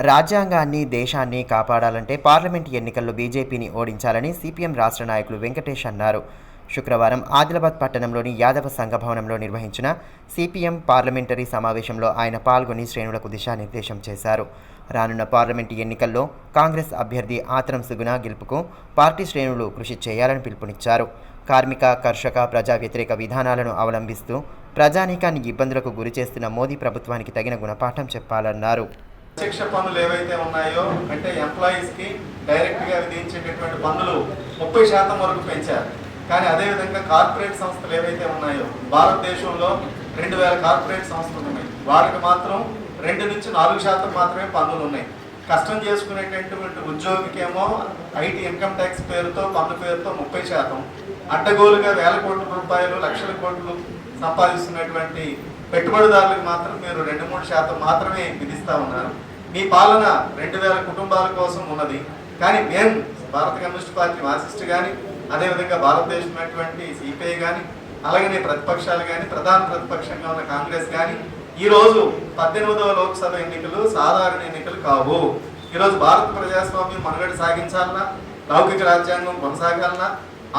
రాజ్యాంగాన్ని, దేశాన్ని కాపాడాలంటే పార్లమెంట్ ఎన్నికల్లో బీజేపీని ఓడించాలని సిపిఎం రాష్ట్ర నాయకులు వెంకటేష్ అన్నారు. శుక్రవారం ఆదిలాబాద్ పట్టణంలోని యాదవ సంఘ భవనంలో నిర్వహించిన సిపిఎం పార్లమెంటరీ సమావేశంలో ఆయన పాల్గొని శ్రేణులకు దిశానిర్దేశం చేశారు. రానున్న పార్లమెంటు ఎన్నికల్లో కాంగ్రెస్ అభ్యర్థి ఆత్రం సుగుణ గెలుపుకు పార్టీ శ్రేణులు కృషి చేయాలని పిలుపునిచ్చారు. కార్మిక, కర్షక, ప్రజా వ్యతిరేక విధానాలను అవలంబిస్తూ ప్రజానీకాన్ని ఇబ్బందులకు గురి చేస్తున్న మోదీ ప్రభుత్వానికి తగిన గుణపాఠం చెప్పాలన్నారు. ప్రత్యక్ష పన్నులు ఏవైతే ఉన్నాయో అంటే ఎంప్లాయీస్కి డైరెక్ట్గా విధించేటటువంటి పన్నులు 30% వరకు పెంచారు. కానీ అదేవిధంగా కార్పొరేట్ సంస్థలు ఏవైతే ఉన్నాయో భారతదేశంలో 2000 కార్పొరేట్ సంస్థలు ఉన్నాయి. వారికి మాత్రం 2 నుంచి 4% మాత్రమే పన్నులు ఉన్నాయి. కష్టం చేసుకునేటటువంటి ఉద్యోగికేమో ఐటీ ఇన్కమ్ ట్యాక్స్ పేరుతో పన్ను పేరుతో 30%, అడ్డగోలుగా వేల కోట్ల రూపాయలు, లక్షల కోట్లు సంపాదిస్తున్నటువంటి పెట్టుబడిదారులకు మాత్రం మీరు 2-3% మాత్రమే విధిస్తూ ఉన్నారు. మీ పాలన 2000 కుటుంబాల కోసం ఉన్నది. కానీ మేము భారత కమ్యూనిస్ట్ పార్టీ మార్క్సిస్ట్ కానీ, అదేవిధంగా భారతదేశం ఉన్నటువంటి సిపిఐ కానీ, అలాగనే ప్రతిపక్షాలు కానీ, ప్రధాన ప్రతిపక్షంగా ఉన్న కాంగ్రెస్ కానీ ఈరోజు 18వ లోక్సభ ఎన్నికలు సాధారణ ఎన్నికలు కావు. ఈరోజు భారత ప్రజాస్వామ్యం మనుగడ సాగించాలన్నా, లౌకిక రాజ్యాంగం కొనసాగాలన్నా,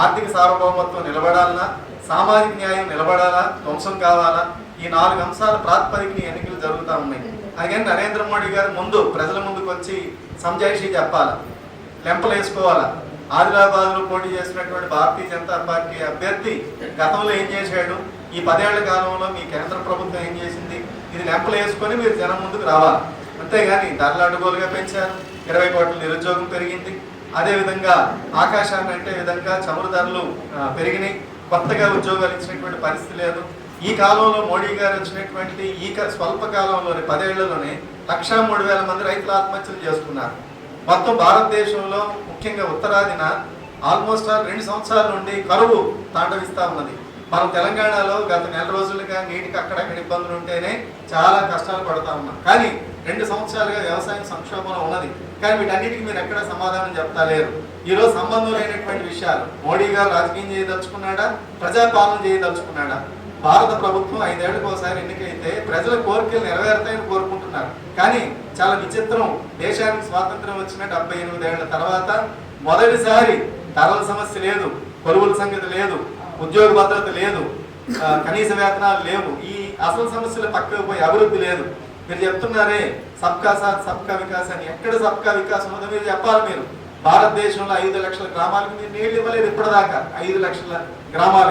ఆర్థిక సార్వభౌమత్వం నిలబడాలన్నా, సామాజిక న్యాయం నిలబడాలా, ధ్వంసం కావాలా, ఈ 4 అంశాల ప్రాతిపదికన ఎన్నికలు జరుగుతూ ఉన్నాయి. అందుకని నరేంద్ర మోడీ గారు ముందు ప్రజల ముందుకు వచ్చి సంజాయిషీ చెప్పాలా, లెంపలు వేసుకోవాలా. ఆదిలాబాద్లో పోటీ చేసినటువంటి భారతీయ జనతా పార్టీ అభ్యర్థి గతంలో ఏం చేశాడు, ఈ 10 ఏళ్ల కాలంలో మీ కేంద్ర ప్రభుత్వం ఏం చేసింది, ఇది లెంపలు వేసుకొని మీరు జనం ముందుకు రావాలి. అంతేగాని ధరలు అడ్డగోలుగా పెంచారు, 20 కోట్ల నిరుద్యోగం పెరిగింది. అదేవిధంగా ఆకాశాన్ని అంటే విధంగా చమురు ధరలు పెరిగినాయి. కొత్తగా ఉద్యోగాలు ఇచ్చినటువంటి పరిస్థితి లేదు. ఈ కాలంలో మోడీ గారు వచ్చినటువంటి ఈ స్వల్ప కాలంలోనే 10 ఏళ్లలోనే 1,03,000 మంది రైతులు ఆత్మహత్యలు చేసుకున్నారు. మొత్తం భారతదేశంలో ముఖ్యంగా ఉత్తరాదిన ఆల్మోస్ట్ 2 సంవత్సరాల నుండి కరువు తాండవిస్తూ ఉన్నది. మనం తెలంగాణలో గత నెల రోజులుగా నీటికి అక్కడక్కడ ఇబ్బందులు ఉంటేనే చాలా కష్టాలు పడుతూ ఉన్నాం. కానీ 2 సంవత్సరాలుగా వ్యవసాయం సంక్షోభంలో ఉన్నది. కానీ వీటన్నిటికీ మీరు ఎక్కడ సమాధానం చెప్తా లేరు. ఈరోజు సంబంధం లేనటువంటి విషయాలు. మోడీ గారు రాజకీయం చేయదలుచుకున్నాడా, ప్రజాపాలన చేయదలుచుకున్నాడా? భారత ప్రభుత్వం 5 ఏళ్లకు ఒకసారి ఎన్నికైతే ప్రజల కోరికలు నెరవేరుతాయని కోరుకుంటున్నారు. కానీ చాలా విచిత్రం, దేశానికి స్వాతంత్రం వచ్చిన 78 ఏళ్ల తర్వాత మొదటిసారి ధరల సమస్య లేదు, కొలువుల సంగతి లేదు, ఉద్యోగ భద్రత లేదు, కనీస వేతనాలు లేవు. ఈ అసలు సమస్యలు పక్కకు పోయి అభివృద్ధి లేదు. మీరు చెప్తున్నారే సబ్కా సాత్ సబ్కా వికాస్ అని, ఎక్కడ సబ్కా వికాస్ ఉన్నదో మీరు చెప్పాలి. మీరు భారతదేశంలో 5 లక్షల గ్రామాలకు మీరు నీళ్ళు ఇవ్వలేదు ఇప్పటిదాకా. 5 లక్షల గ్రామాలు